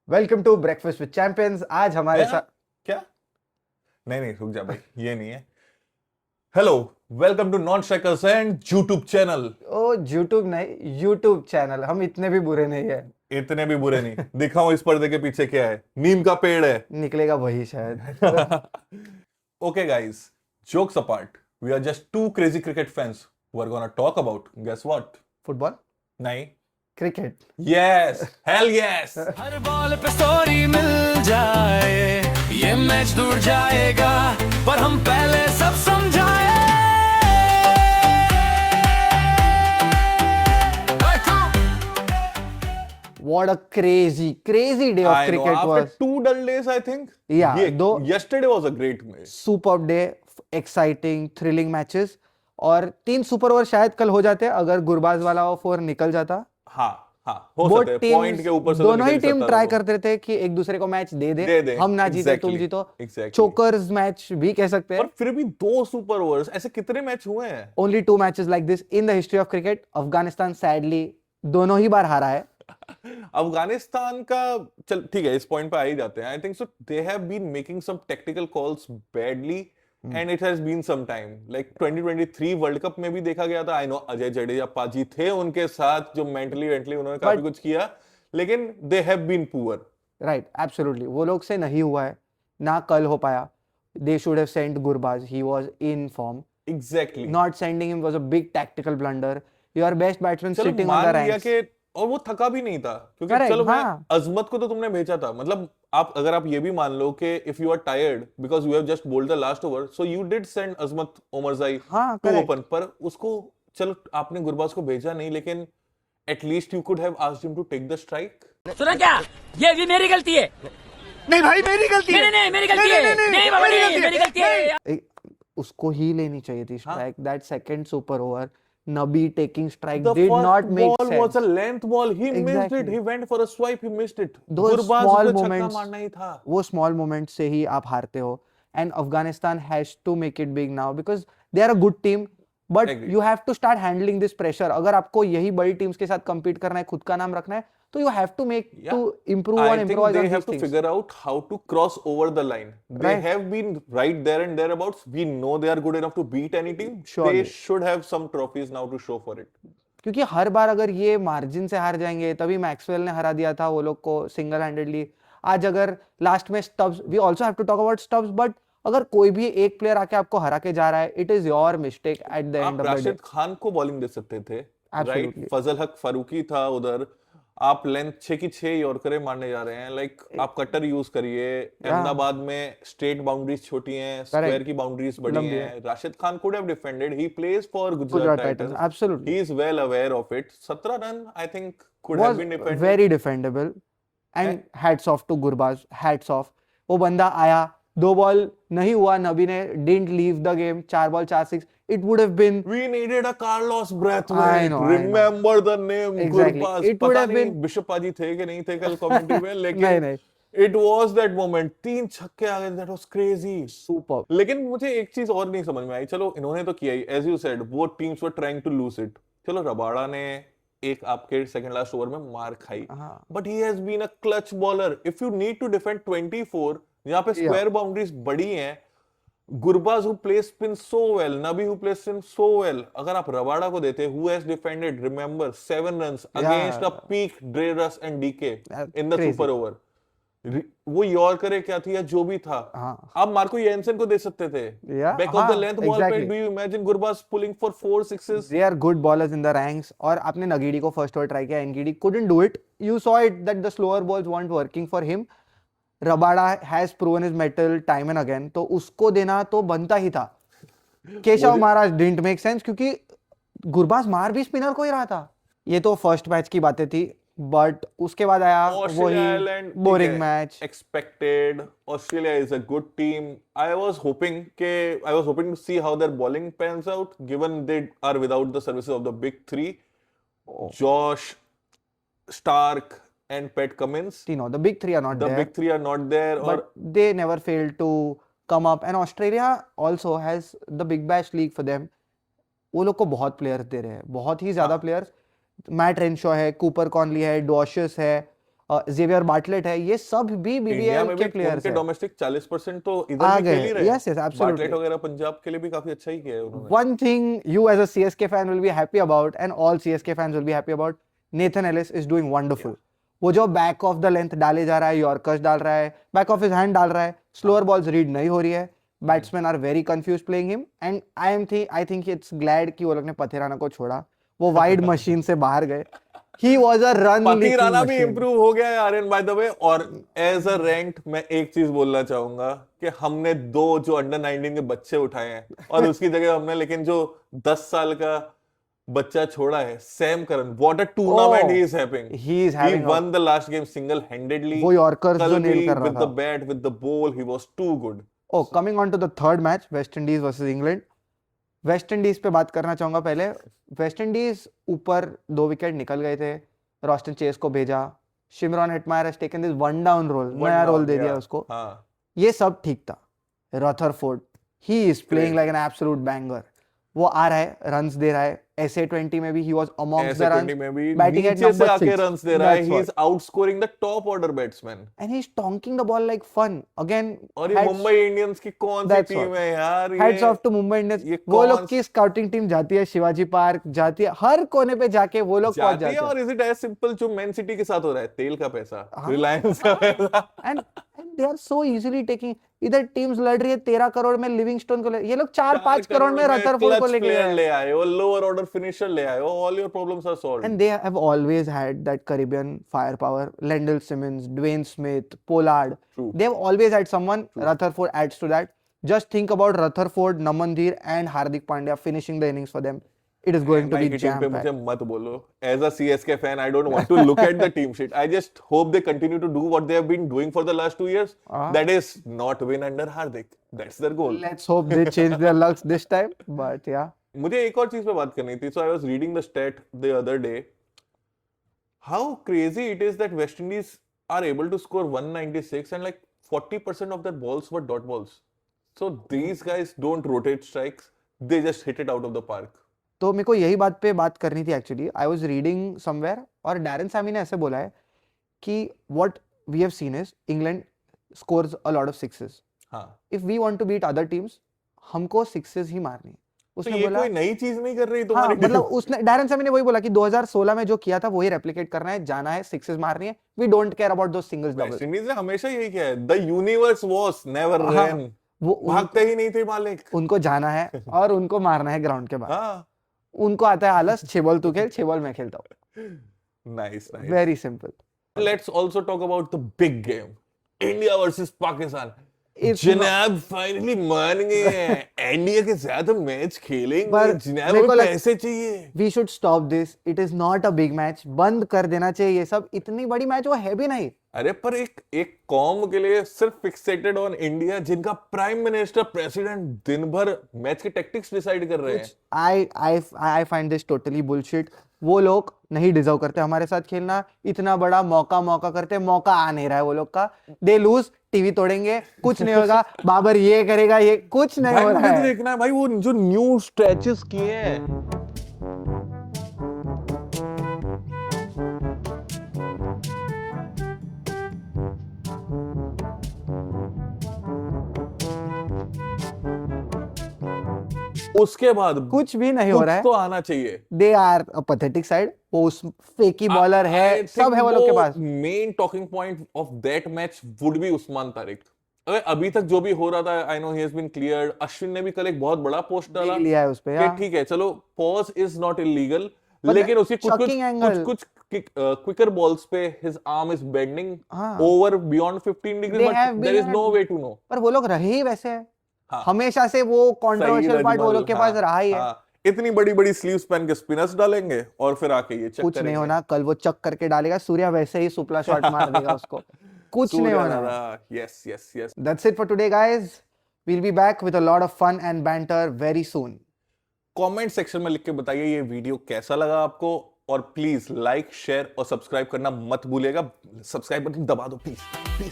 Welcome to breakfast with champions. आज हमारे है? साथ क्या? नहीं रुक जा भाई, ये नहीं है। Hello, welcome to non strikers end YouTube channel. ओ यूट्यूब नहीं, यूट्यूब चैनल। हम इतने भी बुरे नहीं है। इतने भी बुरे नहीं। दिखाओ इस पर्दे के पीछे क्या है। नीम का पेड़ है। निकलेगा वही शायद। Okay guys, jokes apart, we are just two crazy cricket fans who are gonna talk about, guess what? Football, नहीं। क्रिकेट। Yes, hell yes. हर बॉल पे स्टोरी मिल जाए, ये मैच दूर जाएगा, पर हम पहले सब समझाए। What a crazy day of I know, cricket after was. 2 dull days I think. Yeah, yesterday was a great match. Super day, exciting, thrilling matches. और 3 सुपर ओवर शायद कल हो जाते अगर गुरबाज वाला 4 निकल जाता। हाँ हो वो सकता है, पॉइंट के ऊपर से तो दोनों ही निकल टीम सकता ट्राई था वो। करते थे कि एक दूसरे को मैच दे हम ना जीते तुम Exactly, जीतो। exactly. चोकर्स मैच भी कह सकते हैं। पर फिर भी 2 सुपर ओवर्स, ऐसे कितने मैच हुए हैं? Only 2 matches like this in the history of cricket. Afghanistan sadly दोनों ही बार हारा है। अफगानिस्तान का, चल ठीक है, इस पॉइंट पे आ ही जाते हैं। I think so they have been making some technical calls badly and it has been some time. Like 2023 world cup में भी देखा गया था। आई नो अजय जडेजा पाजी थे उनके साथ जो मेंटली उन्होंने काफी कुछ किया, लेकिन they have been poor. Right, absolutely. वो लोग से नहीं हुआ है, ना कल हो पाया। They should have sent Gurbaz. He was in form. Exactly. Not sending him was a big tactical blunder. Your best batsman चलो sitting on मान the लिया ranks. कि, और वो थका भी नहीं था क्योंकि Correct, चलो मैं हाँ। अजमत को तो तुमने भेजा था। मतलब आप अगर आप ये भी मान लो कि if you are tired because you have just bowled the last over, so you did send Azmat Omarzai हाँ, टू correct. ओपन। पर उसको, चलो आपने गुरबाज को भेजा नहीं, लेकिन at least you could have asked him to take the strike. सुना क्या? ये मेरी गलती है। नहीं भाई मेरी गलती है। नहीं मेरी गलती है। नहीं बाबा नहीं, मेरी गलती है। उसको ही लेनी चाहिए थी strike. That second super over, Nabi taking strike The did first not make ball sense. was a length ball. He missed Exactly. it. He went for a swipe. He missed it. Those Gurbaz small को छक्का moments, मारना ही था। वो small moments से ही आप हारते हो। And Afghanistan has to make it big now because they are a good team. But Agree. you have to start handling this pressure. अगर आपको यही बड़ी टीम्स के साथ compete करना है, खुद का नाम रखना है, तो you have to make to improve I and think improvise they on have these to things. figure out how to cross over the line. They Right. have been right there and thereabouts. We know they are good enough to beat any team. Surely. They should have some trophies now to show for it. क्योंकि हर बार अगर ये margin से हार जाएंगे, तभी Maxwell ने हरा दिया था वो लोग को सिंगल हैंडेडली। आज अगर लास्ट में Stubbs, we also have to talk about Stubbs, but अगर कोई भी एक प्लेयर आके आपको हरा के जा रहा है, it is your mistake at the end आप of the day. Rashid Khan को बॉलिंग दे सकते थे, राइट? Absolutely. फजल हक फारूकी था उधर। आप लेंथ 6 की 6 यॉर्करें मारने जा रहे हैं। लाइक आप कटर यूज करिए। अहमदाबाद में स्ट्रेट बाउंड्रीज छोटी हैं, स्क्वायर की बाउंड्रीज बड़ी लंबी हैं। Rashid Khan could have defended. He plays for Gujarat Gujarat Titans, Titans. Absolutely. He is well aware of it. 17 run I think could have was been defended. very defendable and hats off to Gurbaz, hats off. वो बंदा आया, 2 ball नहीं हुआ, नबी ने didn't leave the game, 4 ball 4 6, it would have been We needed a Carlos Brathwaite. I know. Remember the name. Exactly. Gurbaz. It would पता have नहीं been- bishop पाजी थे कि नहीं थे कल कमेंट्री में, लेकिन नहीं। it was that moment. 3 छक्के आ गए, that was crazy. Superb. लेकिन मुझे एक चीज और नहीं समझ में आई। चलो इन्होंने तो किया ही, एज यू सेड, वो teams were trying to lose it. चलो रबाड़ा ने एक आपके सेकंड लास्ट ओवर में मार खाई, हाँ। But he has been a clutch bowler. If you need to defend 24 यहाँ पे स्क्वायर बाउंड्रीज बड़ी हैं, Gurbaz who plays spin so well, Nabi who plays spin so well, अगर आप रबाड़ा को देते, who has defended, remember, 7 runs against a peak Dre Russ and DK in the crazy. super over. वो yorker क्या थी या जो भी था, हाँ। आप मार्को येंसन को दे सकते थे। Yeah, बैक ऑफ द हाँ, लेंथ बॉल पे, exactly. Do you imagine Gurbaz pulling for 4 sixes? They are good ballers in the ranks. और आपने नगीडी को फर्स्ट ओवर ट्राई किया, Ngidi couldn't do it. You saw it that the slower balls weren't working for him. Rabada has proven his mettle time and again, तो उसको देना तो बनता ही था। Keshav Maharaj didn't make sense क्योंकि गुरबाज मार भी स्पिनर को ही रहा था। ये तो फर्स्ट मैच की बातें थी, बट उसके बाद आया Australia, वही Ireland, बोरिंग ठीक है, match. expected. Australia is a good team. I was hoping to see how their bowling pans out, given they are without the services of the big 3, Josh, Stark, and Pat Cummins. तीनों, the big 3 are not The there, big 3 are not there. but और they never failed to come up. And Australia also has the Big Bash League for them. वो लोग को बहुत players they रहे हैं, बहुत ही ज्यादा प्लेयर्स। मैट रेनशॉ है, कूपर कॉनली है, डॉशस है, जेवियर बार्टलेट है, ये सब भी इंडिया में बीबीएल के भी प्लेयर्स उनके हैं। डोमेस्टिक 40% तो आ इधर भी खेल ही गए, रहे हैं। yes, yes, absolutely. बार्टलेट वगैरह पंजाब के लिए भी काफी अच्छा ही किया है उन्होंने। One thing you as a CSK fan will be happy about, and all CSK fans will be happy about, Nathan Ellis is doing wonderful. वो जो बैक ऑफ द लेंथ डाले जा रहा है, यॉर्कर्स डाल रहा है, बैक ऑफ हिज हैंड डाल रहा है, स्लोअर बॉल्स रीड नहीं हो रही है, batsman are very confuse playing him, and I think it's glad कि वो लोग ने पथिराना को छोड़ा, वो वाइड मशीन से बाहर गए। He was a run पति leaking राणा भी machine. इंप्रूव हो गया है आर्यन बाय द वे। और एज अ रैंक्ड मैं एक चीज बोलना चाहूंगा कि हमने 2 जो अंडर 19 के बच्चे उठाए हैं और उसकी जगह हमने लेकिन जो 10 साल का बच्चा छोड़ा है, Sam Curran, what a tournament he is having. He is having a- won the last game single handedly. वो यॉर्कर्स जो nail कर रहा विद था। The bat with the ball he was too good. Oh, coming on to the third match, West Indies versus England. West Indies पे बात करना चाहूंगा पहले। वेस्ट इंडीज ऊपर 2 विकेट निकल गए थे, रॉस्टन चेस को भेजा, Shimron Hetmyer has taken this one down role, नया रोल दे दिया उसको, हाँ, ये सब ठीक था। Rutherford, he is playing like an absolute banger, वो आ रहा है, रन्स दे रहा है, SA20 में भी he was amongst the ऐसे runs, 20 में भी batting at नीचे से number आके 6. रन्स दे रहा है। That's he what. Is outscoring the top order batsman. and he's tonking the ball like fun again. और ये मुंबई इंडियंस की कौन सी That's टीम what. है यार? Hats ये off to मुंबई इंडियंस, ये वो कौन लोग की स्काउटिंग टीम जाती है शिवाजी पार्क, जाती है हर कोने पे जाके वो लोग पहुंच जाती है। जाते हैं। और इज इट एज सिंपल जो मैन सिटी के साथ हो रहा है? तेल का पैसा, हाँ। रिलायंस का पैसा। and they are so easily taking, इधर टीम्स लड़ रही है 13 करोड़ में लिविंगस्टोन को ये लोग 4-5 करोड़ में रथरफोर्ड को लेके गए, ले आए हो, लोअर ऑर्डर फिनिशर ले आए हो, all your problems are solved. and they have always had that Caribbean firepower. Lendl Simmons, Dwayne Smith, Pollard, True. they have always had someone. Rutherford adds to that. Just think about Rutherford, Namandir and Hardik Pandya finishing the innings for them. It is going to भाई be की team पे jam मुझे packed. मत बोलो। As a CSK fan, I don't want to look at the team sheet. I just hope they continue to do what they have been doing for the last 2 years. That is not win under Hardik. That's their goal. Let's hope they change their lucks this time. But yeah. मुझे एक और चीज पे बात करनी थी। So I was reading the stat the other day. How crazy it is that West Indies are able to score 196 and like 40% of their balls were dot balls. So these guys don't rotate strikes. They just hit it out of the park. तो मेरे को यही बात पे बात करनी थी actually. I was reading somewhere और डैरन सैमी ने ऐसे बोला है कि what we have seen is England scores a lot of sixes. हाँ, if we want to beat other teams, हमको सिक्सेस ही मारनी है। तो उसने ये बोला, कोई नई चीज नहीं कर रही हाँ, तुम्हारी मतलब टीम। उसने डैरन सैमी ने वही बोला कि 2016 में जो किया था वही रेप्लिकेट करना है, जाना है, सिक्सेस मारनी है। We don't care about those singles waste doubles. Indies ने हमेशा यही किया है। द यूनिवर्स वॉज नेवर हाँ, रन। वो भागते ही नहीं थे मालिक। उनको जाना है और उनको मारना है ग्राउंड के बाहर। हाँ, उनको आता है आलस, 6 बॉल तू खेल, 6 बॉल मैं खेलता हूँ। Nice nice. Very simple. Let's also talk about the big game. India versus Pakistan. It's जनाब फाइनली मान गए हैं। इंडिया के साथ हम मैच खेलेंगे। पर जनाब मेरे को हमें लग- पैसे चाहिए। We should stop this, it is not a big match, बंद कर देना चाहिए ये सब, इतनी बड़ी मैच वो है भी नहीं। अरे पर एक कॉम के लिए सिर्फ फिक्सेटेड ऑन इंडिया, जिनका प्राइम मिनिस्टर प्रेसिडेंट दिन भर मैच के टैक्टिक्स डिसाइड कर रहे हैं। I find this totally bullshit. वो लोग नहीं डिजर्व करते हमारे साथ खेलना, इतना बड़ा मौका करते, मौका आ नहीं रहा है वो लोग का। दे लूज, टीवी तोड़ेंगे, कुछ नहीं होगा, बाबर ये करेगा, ये कुछ नहीं भाई हो रहा मुझे तो है। देखना है भाई वो जो न्यू स्ट्रेचेस किए हैं। उसके बाद कुछ भी नहीं हो कुछ रहा है। तो आना चाहिए। They are a pathetic side, वो उस फेकी बॉलर है, सब है वो लोग के पास। Main talking point of that match would be Usman Tariq. अभी तक जो भी हो रहा था, I know he has been cleared. Ashwin ने भी कल एक बहुत बड़ा पोस्ट डाला देख लिया है उस पे, कि हाँ। ठीक है चलो pause is not illegal, But लेकिन उसकी chucking angle- कुछ क्विकर बॉल्स पे हिज आर्म इज बेंडिंग हाँ। Over beyond 15 degree, They but have there is been no way to know. पर वो लोग रहे ही वैसे हैं। हाँ। हमेशा से वो कंट्रोवर्शियल पार्ट वो लोग के पास रहा ही है। इतनी बड़ी बड़ी स्लीव्स पहन के स्पिनर्स डालेंगे और फिर आके ये चेक कुछ नहीं होना, कल वो चक करके डालेगा, सूर्या वैसे ही सुपला शॉट मार देगा उसको, कुछ नहीं होना। Yes yes yes. That's it for today, guys. We'll be back with a lot of fun and banter very soon. Comment section में लिख के बताइए ये वीडियो कैसा लगा आपको, और प्लीज लाइक शेयर और सब्सक्राइब करना मत भूलिएगा। सब्सक्राइब बटन दबा दो प्लीज प्लीज।